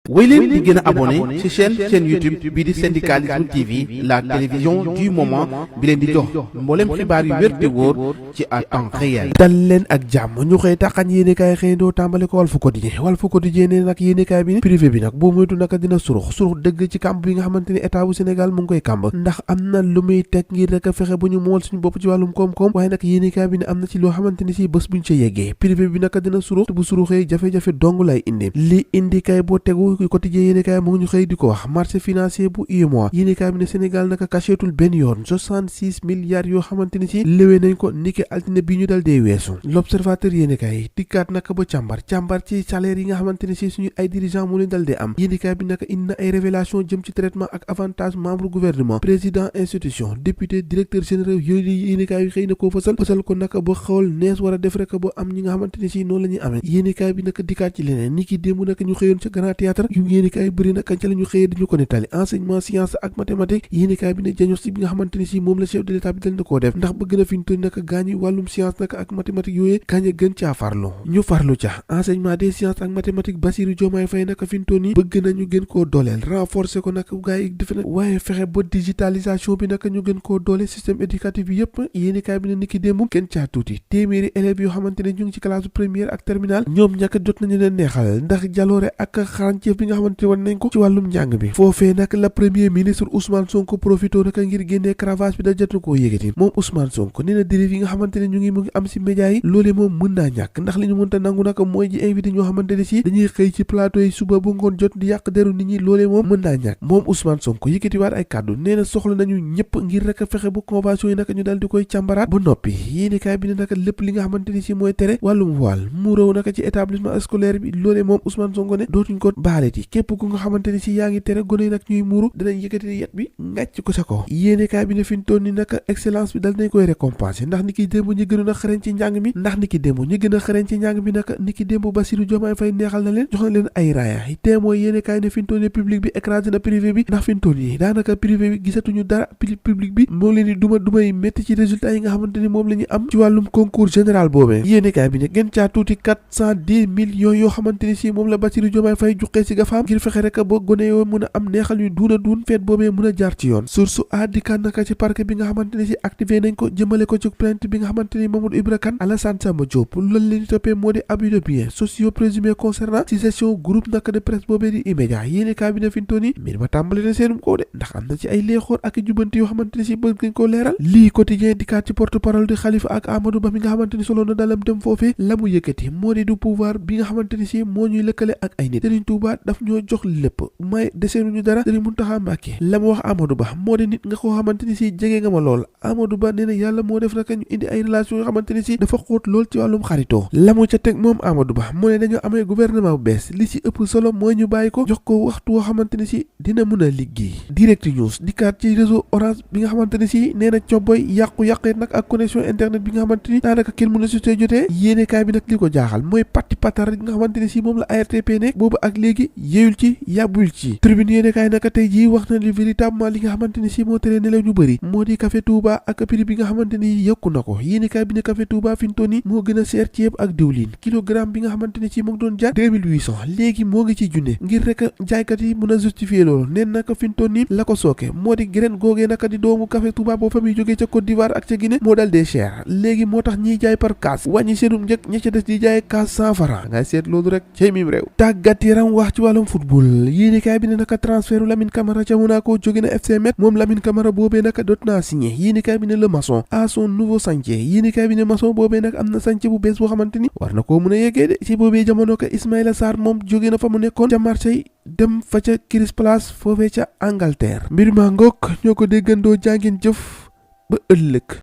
wéy leen di gën a abonné ci chaîne YouTube bii di Syndicalisme TV la télévision du moment bi leen di jox mboolem xibaar yu wér te wóor ci à temps réel. dal leen ak jàmm ñu xëy taxañ yéenekaay xëy doo tàmbale ko Walf Quotidien ne nag yéenekaay bi privé bi nag boo moytu naka dina surux dëgg ci kàmb bi nga xamante ni état bu Sénégal mu ngi koy kàmb ndax am na lu muy teg ngir rek fexe bu ñu mool suñu bopp ci wàllum koom-koom waaye nag yéenekaay bi ne am na ci loo xamante ni si bés buñ ca yeggee privé bi naka dina surux bu suruxee jafe-jafe dong lay indi li indi kay boo tegu Quotidien yéenekaay mu ngi ñu xëy di ko wax marché financier bu UEMOA yéenekaay bi ne Sénégal naka cachetul benn yoon 66 milliards yoo xamante ni si léwee nañ ko niki altine bi ñu dal dee weesu l'observateur yéenekaay dikkaat naka ba càmbar ci salaire yi nga xamante ni si suñu ay dirigeant mu leen dal dee am yéenekaay bi naka indi na ay révélation jëm ci traitement ak avantage membre gouvernement président institution député directeur général yooyu yéenekaay yi xëy na koo fësal ko naka ba xool nees war a def rek ba am ñi nga xamante ni si noonu la ñuy amee yéenekaay bi naka dikkaat ci leneen niki démb naka ñu xëyoon ca grand théâtre yéenekaay bëri na kañ ca la ñu xëyee dañu ko nettali enseignement science ak mathématique yéenekaay bi ne diagnostic bi nga xamante ni si moom la chef de l'état bi dal na koo def ndax bëgg na fi ñu toll naka gaañi wàllum science naka ak mathématique yooyee gaañ a gën caa farlu ñu farlu ca enseignement des sciences ak mathématique Bassirou Diomaye Faye naka fi ñu toll nii bëgg nañu gën koo dooleel renforcer ko naka gars yi defe na waaye fexe ba digitalisation bi naka ñu gën koo doole système éducatif bi yëpp yéenekaay bi ne niki démb gën caa tuuti téeméeri élèves yoo xamante ne ñu ngi ci classe première ak terminale ñoom ñaka jot nañu leen neexal ndax jaloore ak xarañteef bi nga xamante ne war nañ ko ci wàllum njàng bi foofee nag la premier ministre Ousmane Sonko profité naka ngir génnee cravache bi da jot na koo yëgati moom Ousmane Sonko nee na dérive yi nga xamante ne mu ngi am si média yi loolee moom mën naa ñàkk ndax li ñu mënta nangu naka mooy ji invité ñoo xamante ne si dañuy xëy ci plateau yi suba ba ngoon jot di yàq deru nit ñi loolee moom mën naa ñàkk moom Ousmane Sonko yëkkatiwaat ay kàddu nee na soxla nañu ñëpp ngir rek fexe bu convention yi naka ñu daal di koy càmbaraat ba noppi yéenekaay bi ne naka lépp li nga xamante ne si mooy tere wàllum voile mu réew naka ci établissement scolaire bi loolee moom Ousmane Sonko ne dootuñ ko baaleti képp ku nga xamante ne si yaa ngi tere gone yi nag ñuy muuru dinañ yëkkati yet bi ngàcc ko sa ko yéenekaay bi ne fi ñu toll ni naka excellence bi dal nañ koy récompenser ndax ni ki démb ñi gënoon a xarañ ci njàng mi ndax ni ki démb ñi gën a xarañ ci njàng mi naka ni ki démb Bassirou Diomaye Faye neexal na leen jox na leen ay raaya te mooy yéenekaay ne fi ñu toll ni public bi écrasé na privé bi ndax fi ñu toll ni daanaka privé bi gisatuñu dara public bi moo leen di dumay métti ci résultat yi nga xamante ni moom la ñu am ci wàllum concours général boobee yéenekaay bi ne gën caa tuuti 410 millions yoo xamante ni si moom la Bassirou Diomaye Faye juqee si gafaam ngir fexe rek ba gone yoo mën a am neexal yu duun feet boobee mën a jaar ci yoon source a dikkaan naka ci parquet bi nga xamante ni si activé nañ ko jëmale ko ci plainte bi nga xamante ni Mamadou Ibra Kane Alassane Samba Diop loolu leen di toppee moo di abus de biens sociaux présumés concernant ci gestion groupe naka de presse boobee di immédiat yéenekaay bi ne fi ñu toll nii mbir ma tàmbali na seenum koo de ndax am na ci ay leexoor ak jubanti yoo xamante ni si bëgg nañ koo leeral lii quotidien dikkaat ci porte parole di Khalifa ak Amadou Ba mi nga xamante ni solo na dalam dem foofee la mu yëkkati moo di du pouvoir bi nga xamante ni si moo ñuy lëkkale ak ay nit Serigne Touba daf ñoo jox lépp may deseeruñu dara Serigne Mountakha Mbacké la mu wax Amadou Ba moo di nit nga ko xamante ni si jege nga ma lool Amadou Ba nee na yàlla moo def naka ñu indi ay relation yoo xamante ni si dafa xóot lool ci wàllum xaritoo la mu ca teg moom Amadou Ba moo ne dañoo amee gouvernement bu bees li ci ëpp solo mooy ñu bàyyi ko jox ko waxtu woo xamante ni si dina mën a liggéey Direct News dikkaat ci réseau Orange bi nga xamante ni si nee na cobboy yàqu-yàqeet nag ak connexion internet bi nga xamante ni daanaka kenn mën a si jotee yéenekaay bi nag li ko jaaxal mooy patti patar nga xamante ni si moom la ARTP nekk boobu ak léegi yeyul ci yàbbul ci tribune yéenekaay naka tey jii wax na li véritablement li nga xamante ni si moo tere nelaw ñu bëri moo di café Touba ak prix bi nga xamante ni yokku na ko yéenekaay bi ne café Touba fi ñu toll nii moo gën a seer ceeb ak diwlin kilogramme bi nga xamante ni si moo ngi doon jaar 2800 léegi moo ngi ci junne ngir rek jaaykat yi mën a justifier loolu neen naka fi ñu toll nii la ko sooke moo di graine googee naka di doomu café Touba boo fa muy jógee ca Côte d'Ivoire ak ca Guinée moo dal dee cher léegi moo tax ñiy jaay par kaas wàññi seenum njëg ña ca des di jaay kaas 100 francs ngay seet loolu rek cay mim réew tàggat yaram wax ci wàllum football yéenekaay bi ne naka transferu Lamine Camara ca Monaco jóge na FC Metz moom Lamine Camara boobee naka doot naa signé yéenekaay bi ne le maçon à son nouveau chantier yéenekaay bi ne maçon boobee nag am na chantier bu bees boo xamante ni war na koo mën a yeggee de ci boobee jamono ka Ismaïla Sarr moom jóge na fa mu nekkoon ca Marseille dem fa ca Crystal Palace foofee ca Angleterre mbir maa ngoog ñoo ko déggandoo jàngeen jëf ba ëllëg